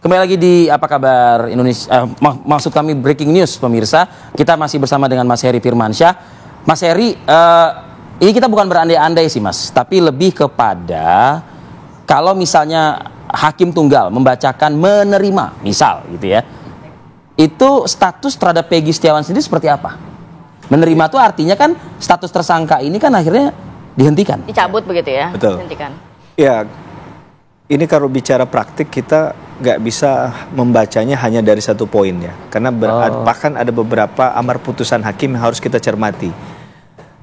Kembali lagi di Apa Kabar Indonesia, maksud kami Breaking News pemirsa. Kita masih bersama dengan Mas Heri Firmansyah. Mas Heri, ini kita bukan berandai-andai sih Mas, tapi lebih kepada kalau misalnya hakim tunggal membacakan menerima, misal gitu ya, itu status terhadap Peggy Setiawan sendiri seperti apa? Menerima itu artinya kan status tersangka ini kan akhirnya dihentikan. Dicabut begitu ya? Betul. Dihentikan. Ya, ini kalau bicara praktik kita nggak bisa membacanya hanya dari satu poin ya, karena bahkan ada beberapa amar putusan hakim yang harus kita cermati.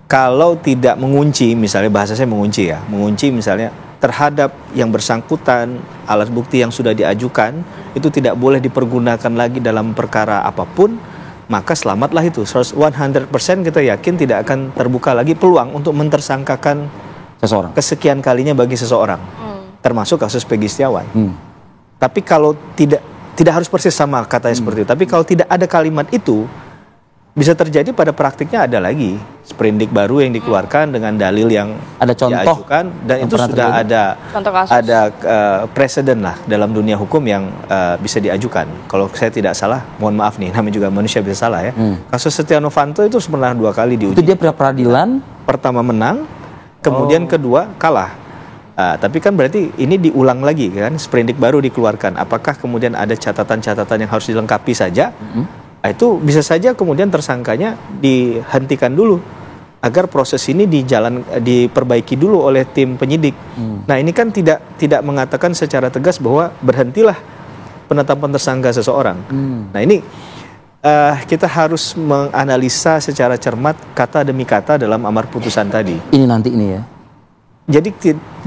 Kalau tidak mengunci, misalnya bahasa saya mengunci ya, mengunci misalnya terhadap yang bersangkutan, alat bukti yang sudah diajukan itu tidak boleh dipergunakan lagi dalam perkara apapun, maka selamatlah itu. 100% kita yakin tidak akan terbuka lagi peluang untuk mentersangkakan Seseorang. kesekian kalinya bagi seseorang, termasuk kasus Peggy Setiawan. Tapi kalau tidak harus persis sama katanya seperti itu. Tapi kalau tidak ada kalimat itu, bisa terjadi pada praktiknya ada lagi sprindik baru yang dikeluarkan dengan dalil yang Ada contoh diajukan, dan yang itu pernah sudah terjadi? ada presiden lah dalam dunia hukum yang bisa diajukan. Kalau saya tidak salah, mohon maaf nih, namanya juga manusia bisa salah ya. Kasus Setia Novanto itu pernah 2 kali diuji. Itu dia pra-peradilan. Pertama menang, kemudian kedua kalah. Tapi kan berarti ini diulang lagi kan, sprindik baru dikeluarkan. Apakah kemudian ada catatan-catatan yang harus dilengkapi saja? Itu bisa saja kemudian tersangkanya dihentikan dulu agar proses ini diperbaiki dulu oleh tim penyidik. Nah, ini kan tidak mengatakan secara tegas bahwa berhentilah penetapan tersangka seseorang. Nah, ini kita harus menganalisa secara cermat kata demi kata dalam amar putusan tadi. Ini nanti ini ya. Jadi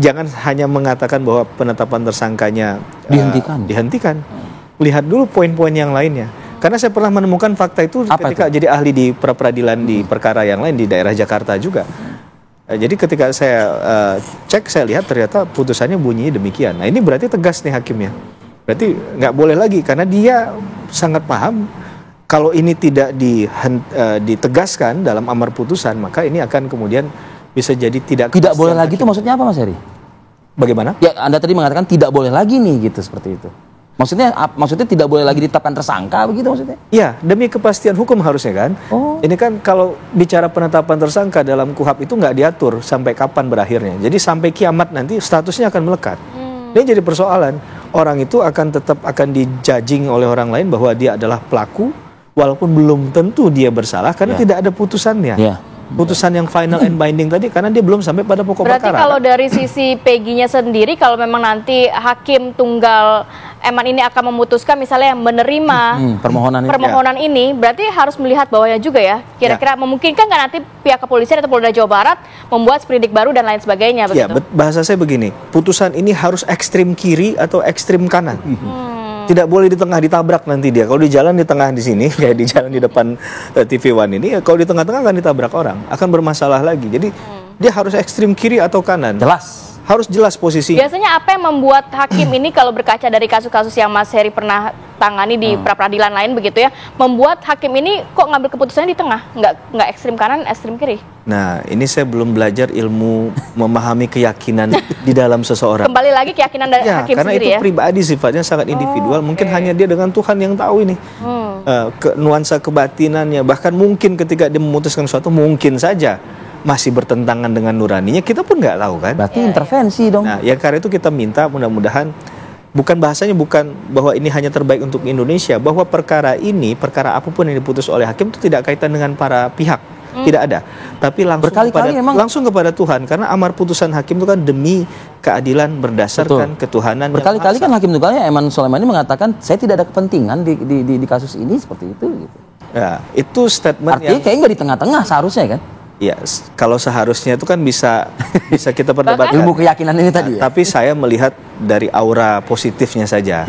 jangan hanya mengatakan bahwa penetapan tersangkanya dihentikan. Lihat dulu poin-poin yang lainnya. Karena saya pernah menemukan fakta itu ketika jadi ahli di pra-peradilan di perkara yang lain di daerah Jakarta juga. Jadi ketika saya cek, saya lihat ternyata putusannya bunyinya demikian. Nah, ini berarti tegas nih hakimnya. Berarti nggak boleh lagi, karena dia sangat paham kalau ini tidak ditegaskan dalam amar putusan, maka ini akan kemudian bisa jadi tidak boleh lagi itu maksudnya apa Mas Heri? Bagaimana? Ya, Anda tadi mengatakan tidak boleh lagi nih gitu, seperti itu. Maksudnya tidak boleh lagi ditetapkan tersangka begitu maksudnya? Iya, demi kepastian hukum harusnya kan. Ini kan kalau bicara penetapan tersangka dalam KUHAP itu nggak diatur sampai kapan berakhirnya. Jadi sampai kiamat nanti statusnya akan melekat. Ini jadi persoalan. Orang itu akan dijudging oleh orang lain bahwa dia adalah pelaku, walaupun belum tentu dia bersalah karena tidak ada putusannya. Putusan yang final and binding tadi, karena dia belum sampai pada pokok perkara. Berarti kalau dari sisi Peggy-nya sendiri, kalau memang nanti hakim tunggal Eman ini akan memutuskan misalnya menerima permohonan ini, berarti harus melihat bawahnya juga ya. Kira-kira memungkinkan nggak nanti pihak kepolisian atau Polda Jawa Barat membuat sprindik baru dan lain sebagainya begitu? Ya, bahasa saya begini, putusan ini harus ekstrim kiri atau ekstrim kanan. Tidak boleh di tengah, ditabrak nanti dia. Kalau di jalan di tengah di sini, kayak di jalan di depan TV One ini, kalau di tengah-tengah akan ditabrak orang, akan bermasalah lagi. Jadi dia harus ekstrim kiri atau kanan. Harus jelas posisi. Biasanya apa yang membuat hakim ini, kalau berkaca dari kasus-kasus yang Mas Heri pernah tangani di pra-peradilan lain begitu ya, membuat hakim ini kok ngambil keputusannya di tengah, nggak ekstrim kanan, ekstrim kiri? Nah, ini saya belum belajar ilmu memahami keyakinan di dalam seseorang. Kembali lagi keyakinan dari hakim karena sendiri itu pribadi, sifatnya sangat individual. Mungkin hanya dia dengan Tuhan yang tahu ini nuansa kebatinannya. Bahkan mungkin ketika dia memutuskan sesuatu, mungkin saja masih bertentangan dengan nuraninya, kita pun nggak tahu kan. Berarti intervensi dong. Nah, ya karena itu kita minta mudah-mudahan bahasanya bukan bahwa ini hanya terbaik untuk Indonesia, bahwa perkara apapun yang diputus oleh hakim itu tidak kaitan dengan para pihak, tidak ada, tapi langsung kepada Tuhan, karena amar putusan hakim itu kan demi keadilan berdasarkan ketuhanan. Berkali-kali kan hakim tunggalnya Eman Soleimani mengatakan saya tidak ada kepentingan di kasus ini seperti itu. Gitu. Ya, itu statement artinya kayaknya nggak di tengah-tengah seharusnya kan? Ya, kalau seharusnya itu kan bisa kita perdebatkan. Ilmu keyakinan ini tadi. Tapi saya melihat dari aura positifnya saja,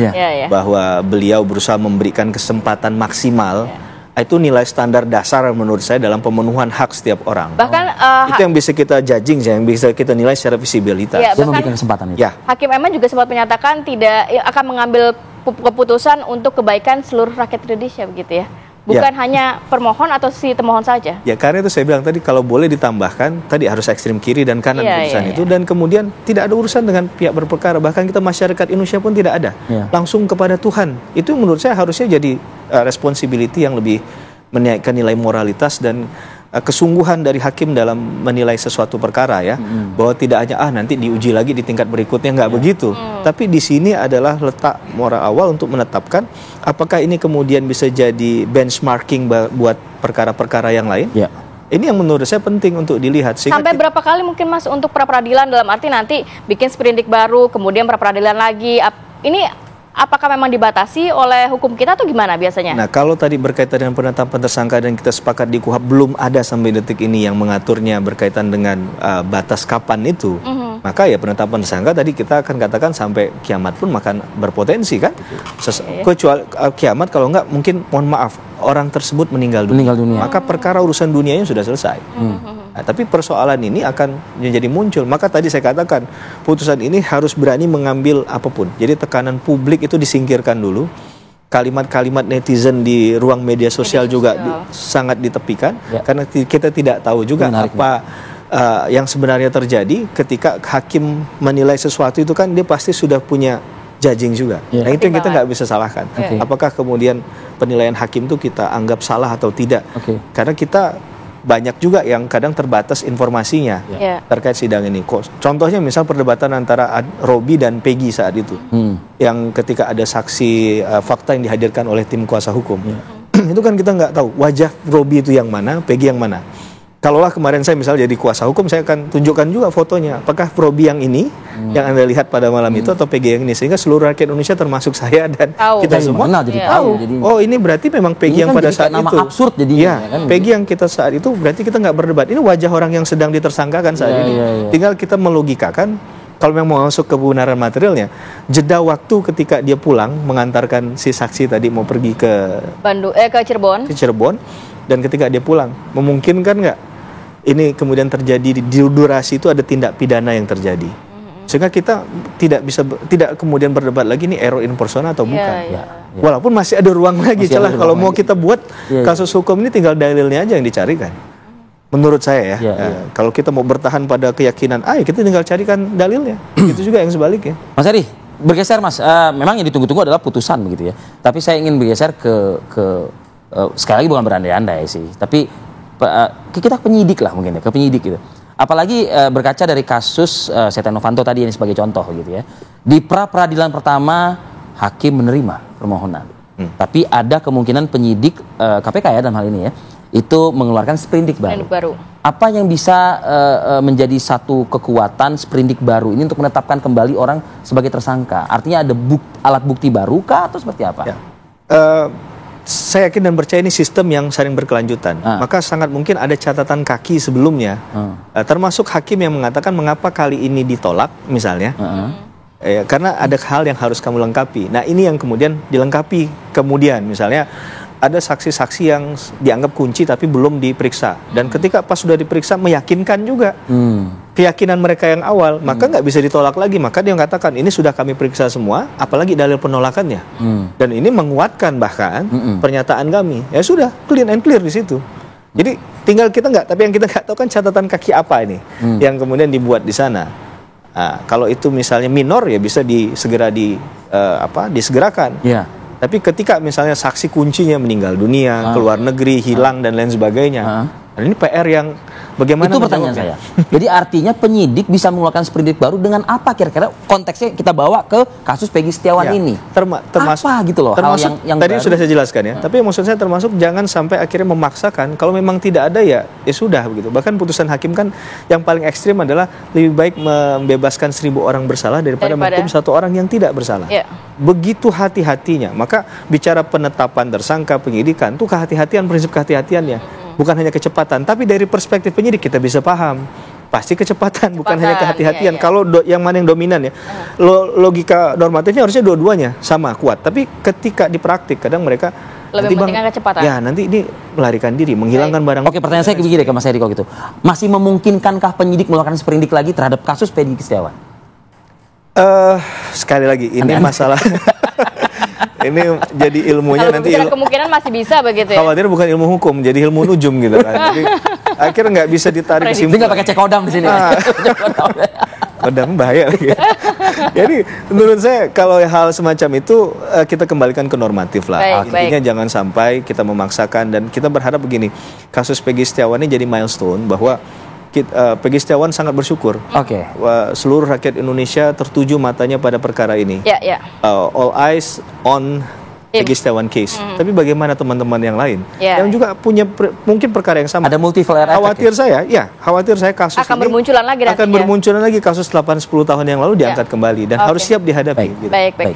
bahwa beliau berusaha memberikan kesempatan maksimal. Itu nilai standar dasar menurut saya dalam pemenuhan hak setiap orang. Bahkan itu yang bisa kita judging, yang bisa kita nilai secara visibilitas. Dia memberikan kesempatan itu. Hakim Eman juga sempat menyatakan tidak akan mengambil keputusan untuk kebaikan seluruh rakyat Indonesia begitu ya. bukan hanya permohon atau si termohon saja. Ya, karena itu saya bilang tadi kalau boleh ditambahkan tadi harus ekstrem kiri dan kanan putusan itu, dan kemudian tidak ada urusan dengan pihak berperkara, bahkan kita masyarakat Indonesia pun tidak ada, langsung kepada Tuhan. Itu menurut saya harusnya jadi responsibility yang lebih menaikkan nilai moralitas dan kesungguhan dari hakim dalam menilai sesuatu perkara ya, bahwa tidak hanya nanti diuji lagi di tingkat berikutnya, nggak begitu. Tapi di sini adalah letak moral awal untuk menetapkan apakah ini kemudian bisa jadi benchmarking buat perkara-perkara yang lain. Ini yang menurut saya penting untuk dilihat. Sampai berapa kali mungkin Mas untuk pra peradilan, dalam arti nanti bikin sprindik baru, kemudian pra peradilan lagi. Ini apakah memang dibatasi oleh hukum kita atau gimana biasanya? Nah, kalau tadi berkaitan dengan penetapan tersangka dan kita sepakat di KUHP belum ada sampai detik ini yang mengaturnya berkaitan dengan batas kapan itu, maka ya penetapan tersangka tadi kita akan katakan sampai kiamat pun makan berpotensi kan? Kecuali kiamat, kalau enggak mungkin mohon maaf orang tersebut meninggal dunia. Maka perkara urusan dunianya sudah selesai. Nah, tapi persoalan ini akan menjadi muncul. Maka tadi saya katakan putusan ini harus berani mengambil apapun. Jadi tekanan publik itu disingkirkan dulu. Kalimat-kalimat netizen di ruang media sosial juga sangat ditepikan. Karena kita tidak tahu juga apa yang sebenarnya terjadi ketika hakim menilai sesuatu itu, kan dia pasti sudah punya judging juga. Nah, itu yang kita nggak bisa salahkan. Apakah kemudian penilaian hakim itu kita anggap salah atau tidak? Karena kita banyak juga yang kadang terbatas informasinya terkait sidang ini. Contohnya misal perdebatan antara Robi dan Peggy saat itu, yang ketika ada saksi fakta yang dihadirkan oleh tim kuasa hukum, itu kan kita nggak tahu wajah Robi itu yang mana, Peggy yang mana. Kalaulah kemarin saya misal jadi kuasa hukum, saya akan tunjukkan juga fotonya. Apakah Robi yang ini yang Anda lihat pada malam itu atau Peggy yang ini, sehingga seluruh rakyat Indonesia termasuk saya dan kita semua tahu. Oh, ini berarti memang Peggy yang pada saat itu. Nama absurd jadinya. Kan, Peggy yang kita saat itu berarti kita nggak berdebat. Ini wajah orang yang sedang ditersangkakan saat ini. Tinggal kita melogikakan kalau memang mau masuk kebenaran materialnya, jeda waktu ketika dia pulang mengantarkan si saksi tadi mau pergi ke Cirebon. Dan ketika dia pulang, memungkinkan nggak ini kemudian terjadi di durasi itu ada tindak pidana yang terjadi, sehingga kita tidak kemudian berdebat lagi ini error in persona atau bukan. Walaupun masih ada ruang lagi celah kalau mau kita buat kasus hukum ini, tinggal dalilnya aja yang dicarikan. Menurut saya kalau kita mau bertahan pada keyakinan kita tinggal carikan dalilnya. Itu juga yang sebaliknya. Mas Heri, bergeser Mas, memang yang ditunggu-tunggu adalah putusan begitu ya, tapi saya ingin bergeser ke sekali lagi bukan berandai-andai sih, tapi kita penyidik lah mungkin ya, ke penyidik gitu. Apalagi berkaca dari kasus Setia Novanto tadi ini sebagai contoh gitu ya. Di pra peradilan pertama hakim menerima permohonan, tapi ada kemungkinan penyidik KPK ya dalam hal ini ya, itu mengeluarkan sprindik baru. Apa yang bisa menjadi satu kekuatan sprindik baru ini untuk menetapkan kembali orang sebagai tersangka? Artinya ada alat bukti baru kah atau seperti apa? Saya yakin dan percaya ini sistem yang saling berkelanjutan. Maka sangat mungkin ada catatan kaki sebelumnya, termasuk hakim yang mengatakan mengapa kali ini ditolak misalnya, karena ada hal yang harus kamu lengkapi. Nah, ini yang kemudian dilengkapi kemudian, misalnya ada saksi-saksi yang dianggap kunci tapi belum diperiksa, dan ketika pas sudah diperiksa meyakinkan juga keyakinan mereka yang awal, maka nggak bisa ditolak lagi. Maka dia mengatakan ini sudah kami periksa semua, apalagi dalil penolakannya, dan ini menguatkan bahkan pernyataan kami. Ya sudah, clean and clear di situ. Jadi tinggal kita tapi yang kita nggak tahu kan catatan kaki apa ini yang kemudian dibuat di sana. Kalau itu misalnya minor ya bisa disegerakan. Tapi ketika misalnya saksi kuncinya meninggal dunia, keluar negeri, hilang dan lain sebagainya, dan ini PR yang bagaimana? Itu pertanyaan saya. Jadi artinya penyidik bisa mengeluarkan sprindik baru dengan apa kira-kira? Konteksnya kita bawa ke kasus Peggy Setiawan ini. Termasuk apa gitu loh? Termasuk hal yang tadi baru. sudah saya jelaskan ya. Tapi maksud saya termasuk jangan sampai akhirnya memaksakan. Kalau memang tidak ada ya sudah begitu. Bahkan putusan hakim kan yang paling ekstrim adalah lebih baik membebaskan 1000 orang bersalah daripada menghukum 1 orang yang tidak bersalah. Begitu hati-hatinya. Maka bicara penetapan tersangka, penyidikan itu kehati-hatian, prinsip kehati-hatiannya. Bukan hanya kecepatan, tapi dari perspektif penyidik kita bisa paham. Pasti kecepatan, bukan hanya kehati-hatian. Kalau yang mana yang dominan ya. Logika normatifnya harusnya dua-duanya sama kuat. Tapi ketika dipraktik kadang mereka lebih mementingkan kecepatan. Ya, nanti ini melarikan diri, menghilangkan barang. Oke, pertanyaan saya begini deh ke Mas Heri gitu. Masih memungkinkankah penyidik mengeluarkan sprindik lagi terhadap kasus Peggy Setiawan? Sekali lagi ini masalah Ini jadi ilmunya Kalau nanti berbicara kemungkinan masih bisa begitu ya. khawatir bukan ilmu hukum, jadi ilmu nujum gitu kan. Jadi akhirnya nggak bisa ditarik Ini kesimpulan. nggak pakai cek kodam di sini. Kodam bahaya lagi. Jadi menurut saya kalau hal semacam itu kita kembalikan ke normatif lah. Baik, Intinya jangan sampai kita memaksakan, dan kita berharap begini, kasus Peggy Setiawan ini jadi milestone bahwa Peggy Setiawan sangat bersyukur. Oke. Seluruh rakyat Indonesia tertuju matanya pada perkara ini. Ya. All eyes on Peggy Setiawan case. Tapi bagaimana teman-teman yang lain yang juga punya mungkin perkara yang sama? Ada multiplier effect. Khawatir saya kasus akan ini bermunculan lagi akan bermunculan lagi kasus 8-10 tahun yang lalu diangkat kembali dan harus siap dihadapi. Baik.